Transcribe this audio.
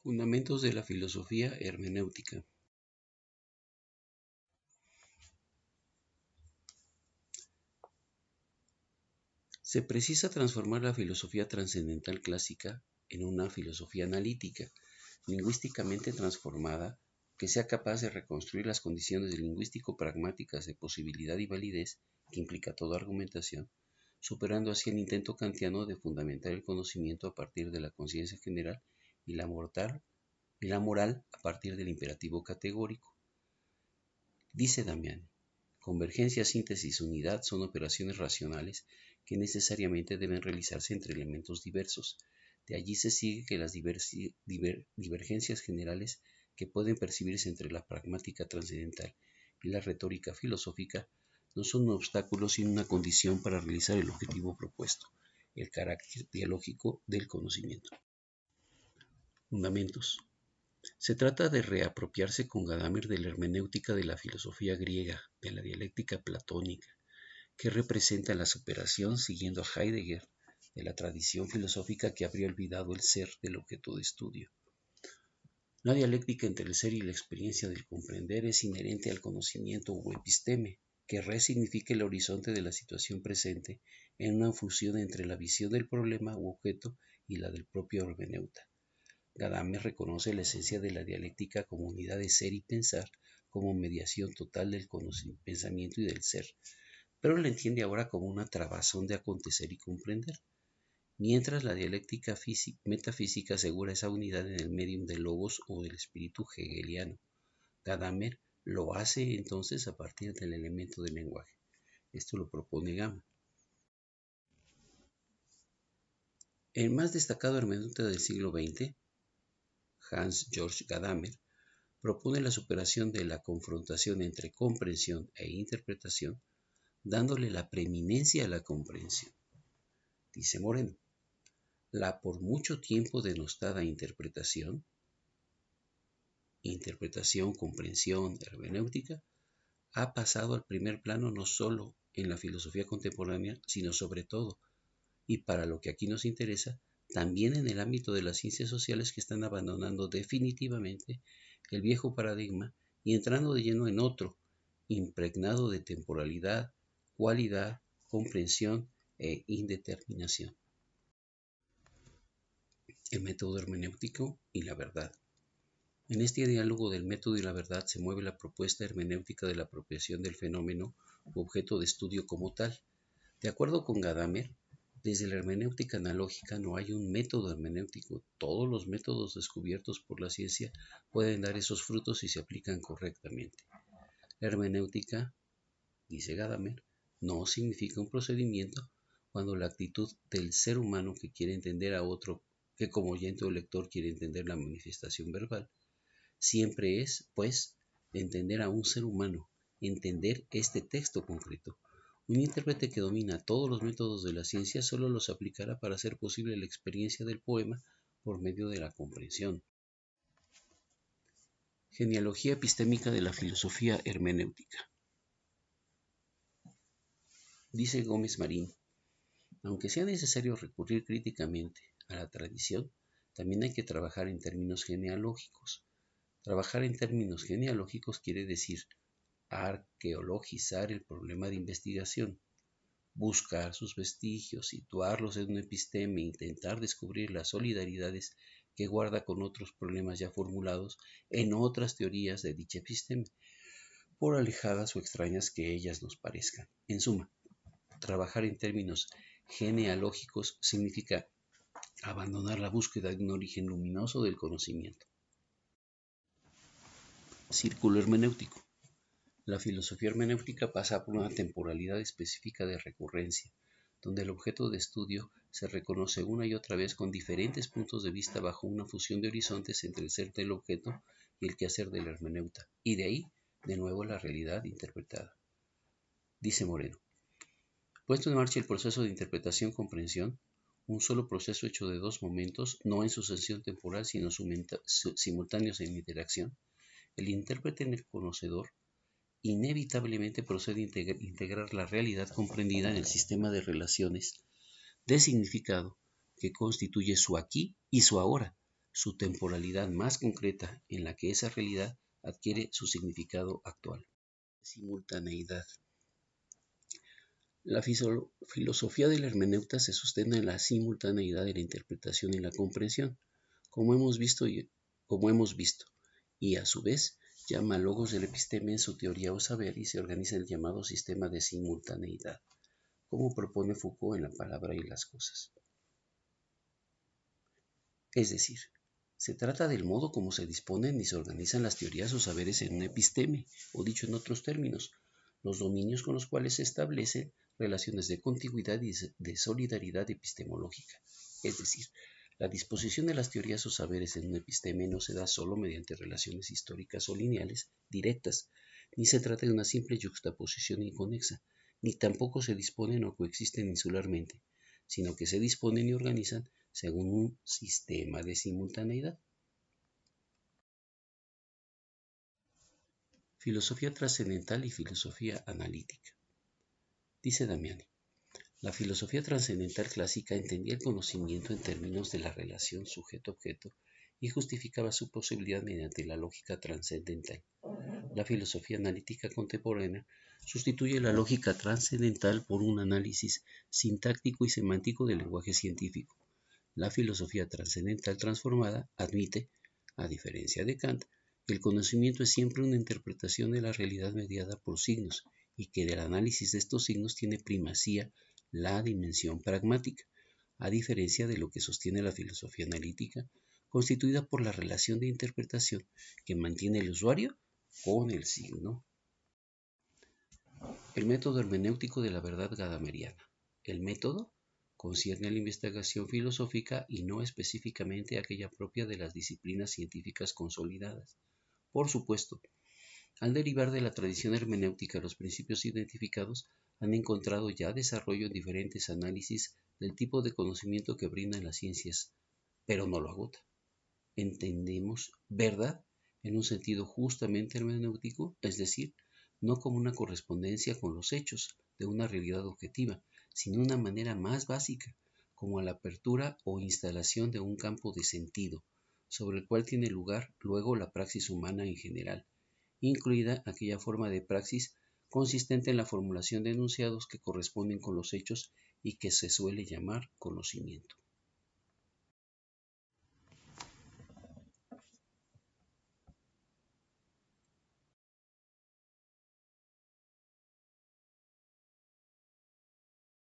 Fundamentos de la filosofía hermenéutica. Se precisa transformar la filosofía trascendental clásica en una filosofía analítica, lingüísticamente transformada, que sea capaz de reconstruir las condiciones lingüístico-pragmáticas de posibilidad y validez que implica toda argumentación, superando así el intento kantiano de fundamentar el conocimiento a partir de la conciencia general y la moral a partir del imperativo categórico. Dice Damiani: convergencia, síntesis, unidad son operaciones racionales que necesariamente deben realizarse entre elementos diversos. De allí se sigue que las divergencias generales que pueden percibirse entre la pragmática trascendental y la retórica filosófica no son un obstáculo sino una condición para realizar el objetivo propuesto, el carácter dialógico del conocimiento. Fundamentos. Se trata de reapropiarse con Gadamer de la hermenéutica de la filosofía griega, de la dialéctica platónica, que representa la superación, siguiendo a Heidegger, de la tradición filosófica que habría olvidado el ser del objeto de estudio. La dialéctica entre el ser y la experiencia del comprender es inherente al conocimiento o episteme, que resignifica el horizonte de la situación presente en una fusión entre la visión del problema u objeto y la del propio hermeneuta. Gadamer reconoce la esencia de la dialéctica como unidad de ser y pensar, como mediación total del pensamiento y del ser, pero la entiende ahora como una trabazón de acontecer y comprender, mientras la dialéctica metafísica asegura esa unidad en el medium del logos o del espíritu hegeliano. Gadamer lo hace entonces a partir del elemento del lenguaje. Esto lo propone Gama. El más destacado hermeneuta del siglo XX, Hans-Georg Gadamer, propone la superación de la confrontación entre comprensión e interpretación, dándole la preeminencia a la comprensión. Dice Moreno: la por mucho tiempo denostada interpretación, comprensión, hermenéutica, ha pasado al primer plano no solo en la filosofía contemporánea, sino sobre todo, y para lo que aquí nos interesa, también en el ámbito de las ciencias sociales, que están abandonando definitivamente el viejo paradigma y entrando de lleno en otro, impregnado de temporalidad, cualidad, comprensión e indeterminación. El método hermenéutico y la verdad. En este diálogo del método y la verdad se mueve la propuesta hermenéutica de la apropiación del fenómeno u objeto de estudio como tal. De acuerdo con Gadamer, desde la hermenéutica analógica no hay un método hermenéutico. Todos los métodos descubiertos por la ciencia pueden dar esos frutos si se aplican correctamente. La hermenéutica, dice Gadamer, no significa un procedimiento cuando la actitud del ser humano que quiere entender a otro, que como oyente o lector quiere entender la manifestación verbal, siempre es, pues, entender a un ser humano, entender este texto concreto. Un intérprete que domina todos los métodos de la ciencia solo los aplicará para hacer posible la experiencia del poema por medio de la comprensión. Genealogía epistémica de la filosofía hermenéutica. Dice Gómez Marín: aunque sea necesario recurrir críticamente a la tradición, también hay que trabajar en términos genealógicos. Trabajar en términos genealógicos quiere decir arqueologizar el problema de investigación, buscar sus vestigios, situarlos en un episteme e intentar descubrir las solidaridades que guarda con otros problemas ya formulados en otras teorías de dicha episteme, por alejadas o extrañas que ellas nos parezcan. En suma, trabajar en términos genealógicos significa abandonar la búsqueda de un origen luminoso del conocimiento. Círculo hermenéutico. La filosofía hermenéutica pasa por una temporalidad específica de recurrencia, donde el objeto de estudio se reconoce una y otra vez con diferentes puntos de vista bajo una fusión de horizontes entre el ser del objeto y el quehacer del hermeneuta, y de ahí, de nuevo, la realidad interpretada. Dice Moreno: puesto en marcha el proceso de interpretación-comprensión, un solo proceso hecho de dos momentos, no en sucesión temporal, sino simultáneos en interacción, el intérprete en el conocedor inevitablemente procede a integrar la realidad comprendida en el sistema de relaciones de significado que constituye su aquí y su ahora, su temporalidad más concreta en la que esa realidad adquiere su significado actual. Simultaneidad. La filosofía de la hermeneuta se sustenta en la simultaneidad de la interpretación y la comprensión, como hemos visto, y a su vez llama logos del episteme en su teoría o saber y se organiza en el llamado sistema de simultaneidad, como propone Foucault en La palabra y las cosas. Es decir, se trata del modo como se disponen y se organizan las teorías o saberes en un episteme, o dicho en otros términos, los dominios con los cuales se establecen relaciones de contigüidad y de solidaridad epistemológica. Es decir, la disposición de las teorías o saberes en un episteme no se da solo mediante relaciones históricas o lineales directas, ni se trata de una simple yuxtaposición inconexa, ni tampoco se disponen o coexisten insularmente, sino que se disponen y organizan según un sistema de simultaneidad. Filosofía trascendental y filosofía analítica. Dice Damiani, la filosofía trascendental clásica entendía el conocimiento en términos de la relación sujeto-objeto y justificaba su posibilidad mediante la lógica trascendental. La filosofía analítica contemporánea sustituye la lógica trascendental por un análisis sintáctico y semántico del lenguaje científico. La filosofía trascendental transformada admite, a diferencia de Kant, que el conocimiento es siempre una interpretación de la realidad mediada por signos y que del análisis de estos signos tiene primacía la dimensión pragmática, a diferencia de lo que sostiene la filosofía analítica, constituida por la relación de interpretación que mantiene el usuario con el signo. El método hermenéutico de la verdad gadameriana. El método concierne a la investigación filosófica y no específicamente a aquella propia de las disciplinas científicas consolidadas. Por supuesto, al derivar de la tradición hermenéutica los principios identificados han encontrado ya desarrollo en diferentes análisis del tipo de conocimiento que brindan las ciencias, pero no lo agota. Entendemos verdad en un sentido justamente hermenéutico, es decir, no como una correspondencia con los hechos de una realidad objetiva, sino una manera más básica, como la apertura o instalación de un campo de sentido, sobre el cual tiene lugar luego la praxis humana en general, incluida aquella forma de praxis consistente en la formulación de enunciados que corresponden con los hechos y que se suele llamar conocimiento.